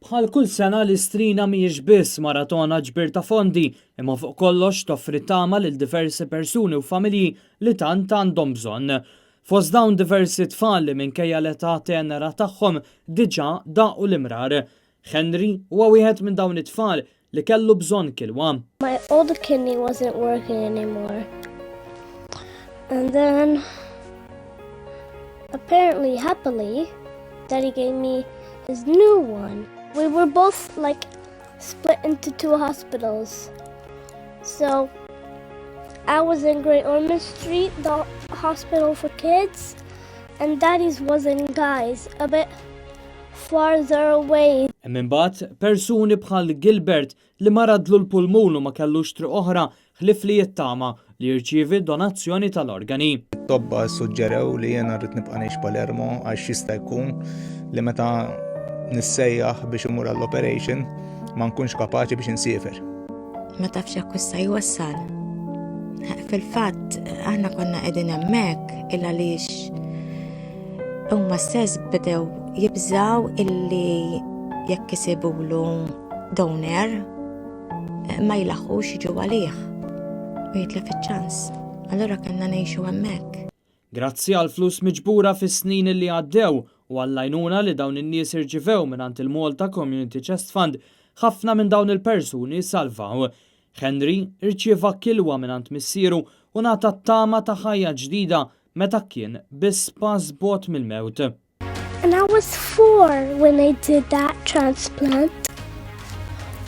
Bħal kull sena l-istrina mhijiex biss maratona ġbir ta' fondi, imma fuq kollox toffri tama lil diversi persuni u familji li tant għandhom bżonn. Fost dawn diversi tfal li minkejja l-età tenera tagħhom diġà daqu l-imrar. Henry huwa wieħed minn dawn it-tfal li kellu bżonn kilwa. My old kidney wasn't working anymore. And then, apparently, happily, Daddy gave me his new one. We were both split into two hospitals. So I was in Great Ormond Street, the hospital for kids, and Daddy's was in Guy's, a bit farther away. Minn bagħad persuni bħal Gilbert li maradlu l-pulmun u ma kellux triq oħra ħlif li jittama li jirċievi donazzjoni tal-organi. Tobba suġġerew li jiena rrid nibqa' ngħix Palermo għax jista' jkun li meta nissejjaħ biex imur għall-operation ma nkunx kapaċi biex insiefer. Ma tafx jekk issa jwassal. Fil-fatt aħna konna qegħdin hemmhekk illa għaliex huma stess bdew jibżaw illi jekk isibulu donor ma jilaħħux jiġu għalih u jitlef iċ-ċans. Allura kellna ngħixu hemmhekk. Grazzi għal flus miġbura fis-snin li għaddew u għall-għajnuna li dawn in-nies irċivew mingħand il-Malta Community Chest Fund, ħafna minn dawn il-persuni salvaw. Henry irċieva kilwa mingħand missieru u ngħata t-tama ta' ħajja ġdida meta kien biss pass bogħod mill-mewt. And I was 4 when they did that transplant.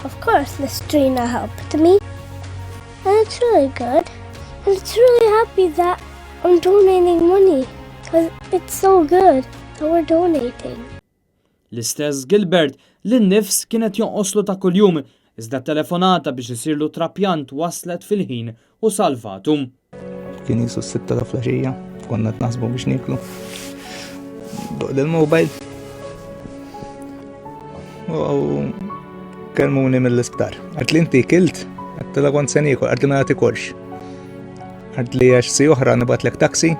Of course, Listrina helped me. And it's really good. And it's really happy that I'm donating money. Because it's so good that we're donating. L-istess Gilbert li nnifs kienet jonqoslu ta' kuljum, iżda telefonata biex isirlu trapjant waslet fil-ħin u salvatu. Kien jisu s-sitta ta' flaxija, konna t-nasbu biex niklu. Doqd il-mobile. U kelmuni mill-isptar. Għart li inti kilt, għart la kont senikol, għart li ma jatikolx. Għart li għax si uħra nibatlek taksi,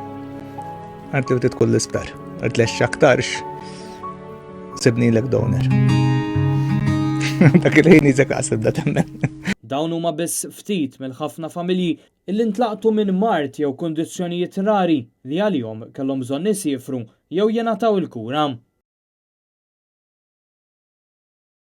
għart li titkull l-isptar. Għart li għax xaktarx, sibni l-ek donor. Dak il-ħin jizek għasib da temmen. Dawn huma biss ftit mill-ħafna familji illi ntlaqtu minn mart jew kondizzjonijiet rari li għalihom kellhom bżonn isifru jew jingħataw il-kura.